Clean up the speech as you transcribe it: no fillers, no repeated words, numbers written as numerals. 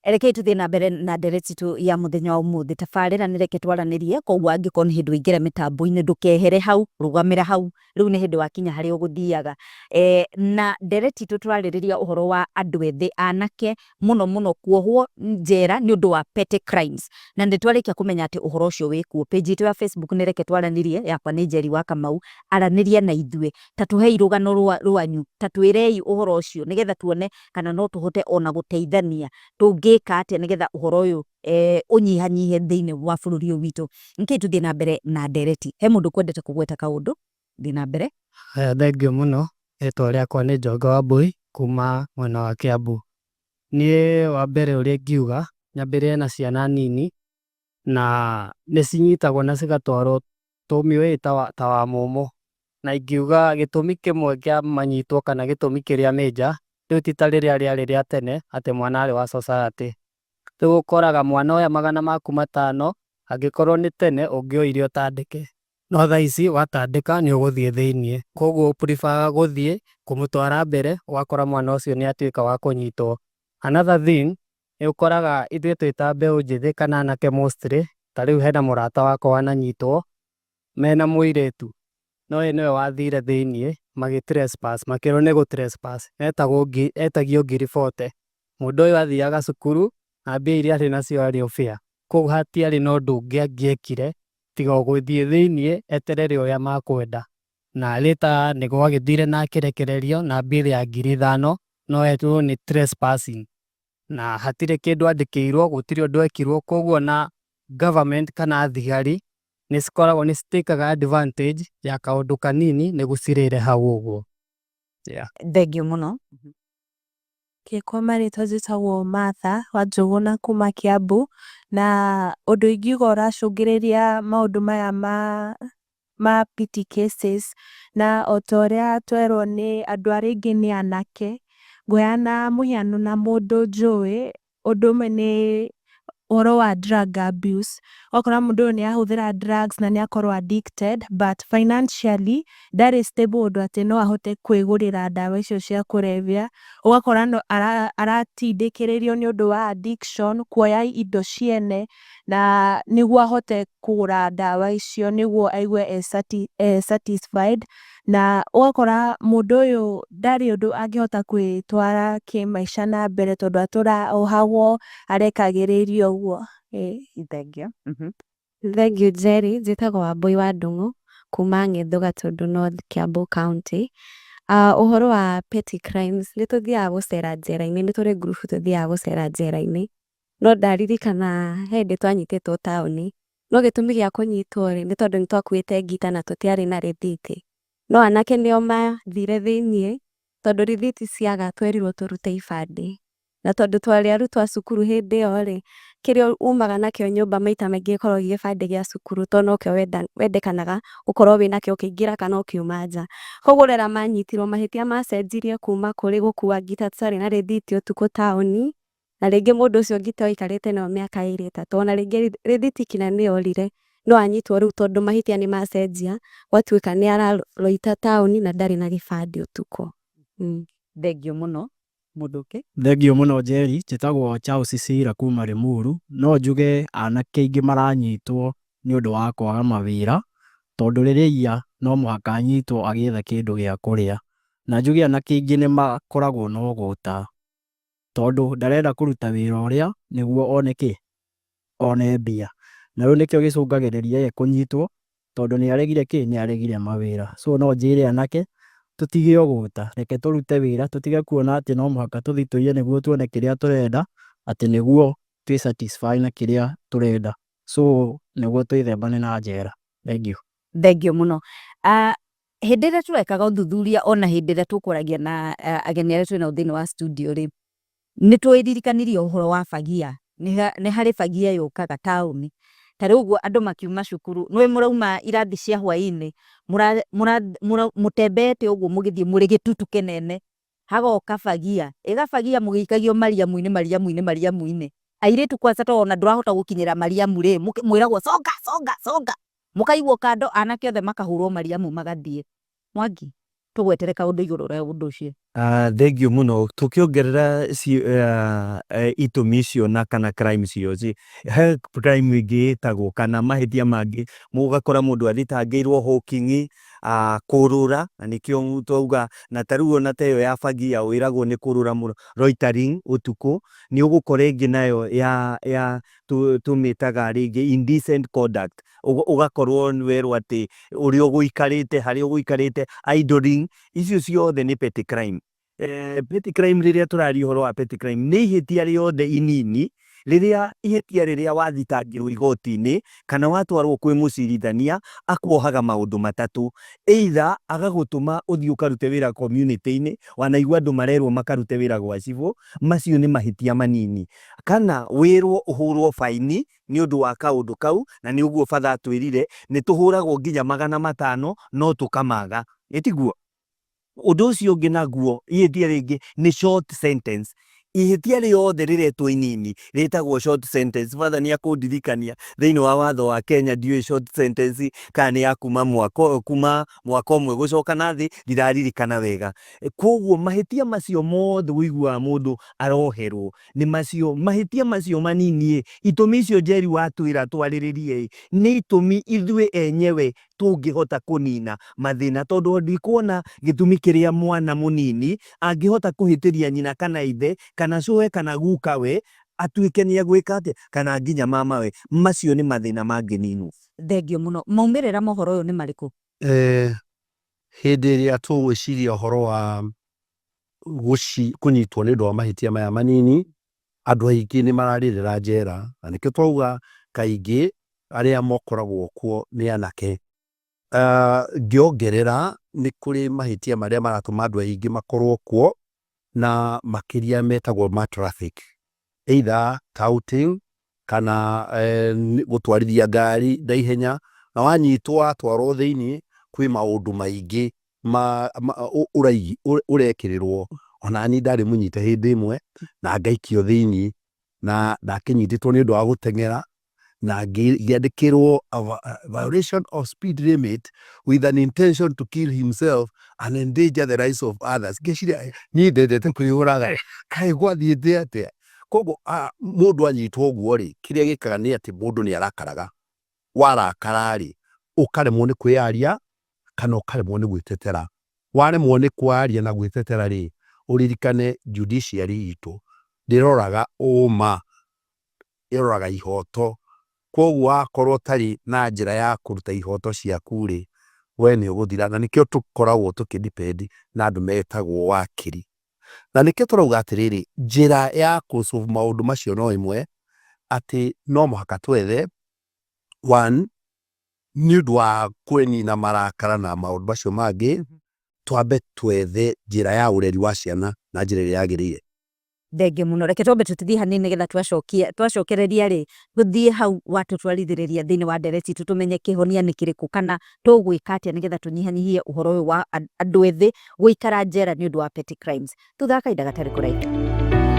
Rekei tuthie na mbere na ndereti tu ya muthenya wa umuthi tabarira ni reke twaranirie koguo angiko ni hindu ingire mitambo-ini ndukehere hau rugamira hau riu ni hindi wakinya hari uguthiaga na ndereti tu twaririria uhoro wa andu ethi anake muno kuohwo njera ni undu wa petty crimes na nditwarikia kumenya ati uhoro ucio wikuo page itu ya Facebook ni reke twaranirie yakwa ni Njeri wa Kamau aranirie na ithue tatuhei rugano rwanyu tatwirei uhoro ucio nigetha tuone kana no tuhote ona guteithania tungika atia nigetha uhoro uyu unyihanyihe thiini wa bururi witu nke tuthie na mbere na ndereti he mundu kwendete kugweta kaundu thie na mbere. Thengio muno ritwa riakwa ni Njonga Wambui kuma mwena wa Kiambu. Nie wa mbere uria ngiuga nyambire na ciana nini na ni cinyitagwo na cigatwarwo tumioi ta wa mumu na ingiuga gitumi kimwe kia manyitwo kana gitumi kiria major riu ti ta riria riari ria tene ati mwana ari wa society. Riu ukoraga mwana oya 500 angikorwo ni tene ungioire utandike no thaa ici watandika ni uguthie thiini koguo prefer guthie kumutwara mbere ugakora mwana ucio ni atuika wa kunyitwo. Another thing ni ukoraga ithue twi ta mbeu njithi kana anake mostly ta riu hena murata wakwa wananyitwo mena muiritu no ye niwe wathire thiini magi trespass makirwo ni gu trespass etagio ngiribote. Mundu uyu athiaga cukuru na mbia iria ari nacio ari o fair koguo hatiari na undu ungi angiekire tiga o guthie thiini eterere uria makwenda na rita ni gwagithire na akirekererio na mbia ya 5,000 no etwo ni trespassing na hatire kindu andikirwo gutire undu ekirwo koguo na government kana thigari ni cikoragwo ni citikaga advantage ya kaundu kanini ni gucirire hau uguo. Thengio muno. Kwa marĩtwa njĩtagwo Martha wa Njũgũna kuma Kiambu na ũndũ ingiuga ũracũngĩrĩria maũndũ maya ma petty cases na o ta ũrĩa twerwo nĩ andũ arĩa aingĩ nĩ anake. Ngũheana mũhiano na mũndũ njũĩ ũndũ ũmwe nĩ ũhoro wa drug abuse. Ũgakora mũndũ ũyũ nĩ ahũthĩra drugs na nĩ akorwo addicted but financially ndarĩ stable ũndũ atĩ no ahote kwĩgũrĩra ndawa icio cia kũrebia. Ũgakora aratindĩkĩrĩrio nĩ ũndũ wa addiction kuoya indo ciene na nĩguo ahote kũgũra ndawa icio nĩguo aigue satisfied na ũgakora mũndũ ũyũ ndarĩ ũndũ angĩhota gwĩtwara kĩmaica na mbere tondũ atũra arekagĩrĩrio ũguo. Thengio. Thengio Njeri, njĩtagwo Wambui wa Ndung'u kuma Ng'ethu Gatundu North Kiambu County. Ũhoro wa petty crimes nĩ tũthiaga gũcera njera-inĩ, nĩ tũrĩ ngurubu tũthiaga gũcera njera-inĩ no ndaririkana he hĩndĩ twanyitĩtwo taũni no gĩtũmi gĩa kũnyitwo-rĩ nĩ tondũ nĩ twakuĩte ngita na tũtiarĩ na rĩthiti no anake nĩo mathire thĩiniĩ tondũ rĩthiti ciaga twerirwo tũrute ibandĩ na tondũ twarĩ arutwo a cukuru hĩndĩ ĩyo-rĩ kĩrĩa umaga nakĩo nyũmba maita maingĩ gĩkoragwo gĩ gĩbandĩ gĩa cukuru tondũ nokĩo wendekanaga ũkorwo wĩnakĩo ũkĩingĩra kana ũkiuma nja. Koguo rĩrĩa manyitirwo mahĩtia macenjirie kuma kũrĩ gũkua ngita tũtarĩ na rĩthiti ũtukũ taũni na rĩngĩ mũndũ ũcio ngita aikarĩte nayo mĩaka 2 3 ona rĩngĩ rĩthiti kinya nĩyorire no anyitwo rĩu tondũ mahĩtia nĩ macenjia gwatuĩka nĩ ararũita taũni na ndarĩ na gĩbandĩ ũtukũ. Thengio muno. Mũndũ ũngĩ. Thengio muno Njeri, njĩtagwo Charles Cira kuma Limuru. No njuge anake aingĩ maranyitwo nĩ ũndũ wa kwaga mawĩra tondũ rĩrĩa iya no mũhaka anyitwo agĩetha kĩndũ gĩa kũrĩa na njuge anake aingĩ nĩ makoragwo na ũgũta tondũ ndarenda kũruta wĩra ũrĩa nĩguo one mbia na rĩu nĩkĩo gĩcũngagĩrĩria ye kũnyitwo tondũ nĩ aregire mawĩra. So no njĩre anake tutige ũgũta, reke tũrute wĩra, tutige kuona atĩ no mũhaka tũthiĩ tũiye nĩguo tuone kĩrĩa tũrenda atĩ nĩguo twĩ satisfy na kĩrĩa tũrenda. So nĩguo twĩthembane na njera. Thengio. Thengio muno. Hĩndĩ ĩrĩa tũrekaga ũthuthuria ona hĩndĩ ĩrĩa tũkũragia na ageni arĩa twĩ nao thĩinĩ wa studio-rĩ nĩ twĩririkanirie ũhoro wa fagia. Nĩ harĩ fagia yũkaga taũni ta rĩu ũguo andũ makiuma cukuru nĩwe mũrauma irathi cia hwaĩ-inĩ mũtembete ũguo mũgĩthiĩ mũrĩ gĩtutu kĩnene hagoka fagia ĩgafagia mũgĩikagio mariamu-inĩ airĩtu kwanza to ona ndũrahota gũkinyĩra mariamu-rĩ mwĩragwo songa mũkaigwo kando anake othe makahũrwo mariamu magathiĩ. Mwangi tugwetereka undu iguru ria undu ucio. Thengio muno tukiongerera itumi icio na kana crime icio he crime ingĩ ĩtagwo kana mahĩtia mangĩ mũgakora mũndũ athitangĩirwo hawking, kũrũra, na nĩkĩo twauga na tarĩu ona ta ĩyo ya bagi ya wĩragwo nĩ kũrũra loitering ũtukũ, nĩ ũgũkora ĩngĩ nayo ya tũmĩtaga rĩngĩ indecent conduct, ũgakorwo werwo atĩ ũrĩa ũgũikarĩte harĩa ũgũikarĩte, idling, icio ciothe nĩ petty crime. Petty crime rĩrĩa tũraria ũhoro wa petty crime nĩ ihĩtia rĩothe inini ihĩtia rĩrĩa wathitangĩrwo igoti-inĩ kana watwarwo kwĩ mũcirithania akuohaga maũndũ matatũ, either agagũtũma ũthiĩ ũkarute wĩra community-inĩ, wanaigua andũ marerwo makarute wĩra gwa cibũ, macio nĩ mahĩtia manini, kana wĩrwo ũhũrwo faini nĩ ũndũ wa kaũndũ kau, na nĩ ũguo batha twĩrire nĩ tũhũragwo nginya 500 no tũkamaga, ĩtiguo. Ũndũ ũcio ũngĩ naguo ihĩtia rĩngĩ nĩ short sentence. Ihĩtia rĩothe rĩretwo inini rĩtagwo short sentence. Batha nĩ akũndirikania thĩinĩ wa watho wa Kenya, ndiũĩ short sentence kana nĩ ya kuma mwaka ũmwe gũcoka na thĩ, ndiraririkana wega. Koguo mahĩtia macio mothe ũiguaga mũndũ aroherwo nĩ macio mahĩtia macio manini. Itũmi icio Njeri watwĩra twarĩrĩrie nĩ itũmi ithuĩ enyewe tũngĩhota kũnina mathĩna, tondũ ndikuona gĩtũmi kĩrĩa mwana mũnini angĩhota kũhĩtĩria nyina kana ithe kana cũe kana gukawe atuĩke nĩ agwĩka atĩ kana nginya mamawe. Macio nĩ mathĩna mangĩninwo. Thengio mũno. Maumĩrĩra ma ũhoro ũyũ nĩ marĩkũ? Hĩndĩ ĩrĩa tũgwĩciria ũhoro wa kũnyitwo nĩ ũndũ wa mahĩtia maya manini, andũ aingĩ nĩ mararĩrĩra njera, na nĩkĩo twauga kaingĩ arĩa mokoragwo kuo nĩ anake. Ngĩongerera nĩ kũrĩ mahĩtia marĩa maratũma andũ aingĩ makorwo kuo na makĩria metagwo ma traffic, either touting kana gũtwarithia ngari na ihenya, na wanyitwo watwarwo thĩinĩ kwĩ maũndũ maingĩ ũrekĩrĩrwo. Ona niĩ ndarĩ mũnyite hĩndĩ ĩmwe na ngaikio thĩinĩ na ndakĩnyitĩtwo nĩ ũndũ wa gũteng'era na ngĩandĩkĩrwo violation of speed limit with an intention to kill himself and endanger the lives of others. Ngĩciria niĩ ndendete kwĩyũraga, kaĩ gwathiĩte atĩa? Koguo mũndũ anyitwo ũguo rĩ, kĩrĩa gĩkaga nĩ atĩ mũndũ nĩ arakaraga. Warakara rĩ, ũkaremwo nĩ kwĩyaria kana ũkaremwo nĩ gwĩtetera. Waremwo nĩ kwaria na gwĩtetera rĩ, ũririkane judiciary itũ ndĩroraga ũma, ĩroraga ihoto. Koguo wakorwo tarĩ na njĩra ya kũruta ihoto ciaku rĩ, we nĩ ũgũthira, na nĩkĩo tũkoragwo tũkĩdepend na andũ metagwo wakiri. Na nĩkĩo tũrauga atĩrĩrĩ, njĩra ya kũ-solve maũndũ macio no ĩmwe, atĩ no mũhaka twethe one, nĩ ũndũ wa kũnina marakara na maũndũ macio mangĩ, twambe twethe njĩra ya ũreri wa ciana na njĩra ĩrĩa yagĩrĩire. Thengio mũno. Reke twambe tũthiĩ hanini nĩgetha twacokereria rĩ, tũthiĩ hau watũtwarithĩrĩria thĩinĩ wa ndereti itũ, tũmenye kĩhonia nĩ kĩrĩkũ kana tũgwĩka atĩa nĩgetha tũnyihanyihie ũhoro ũyũ wa andũ ethĩ gũikara njera nĩ ũndũ wa petty crimes. Tũthaka inda gatarĩ kũraihu.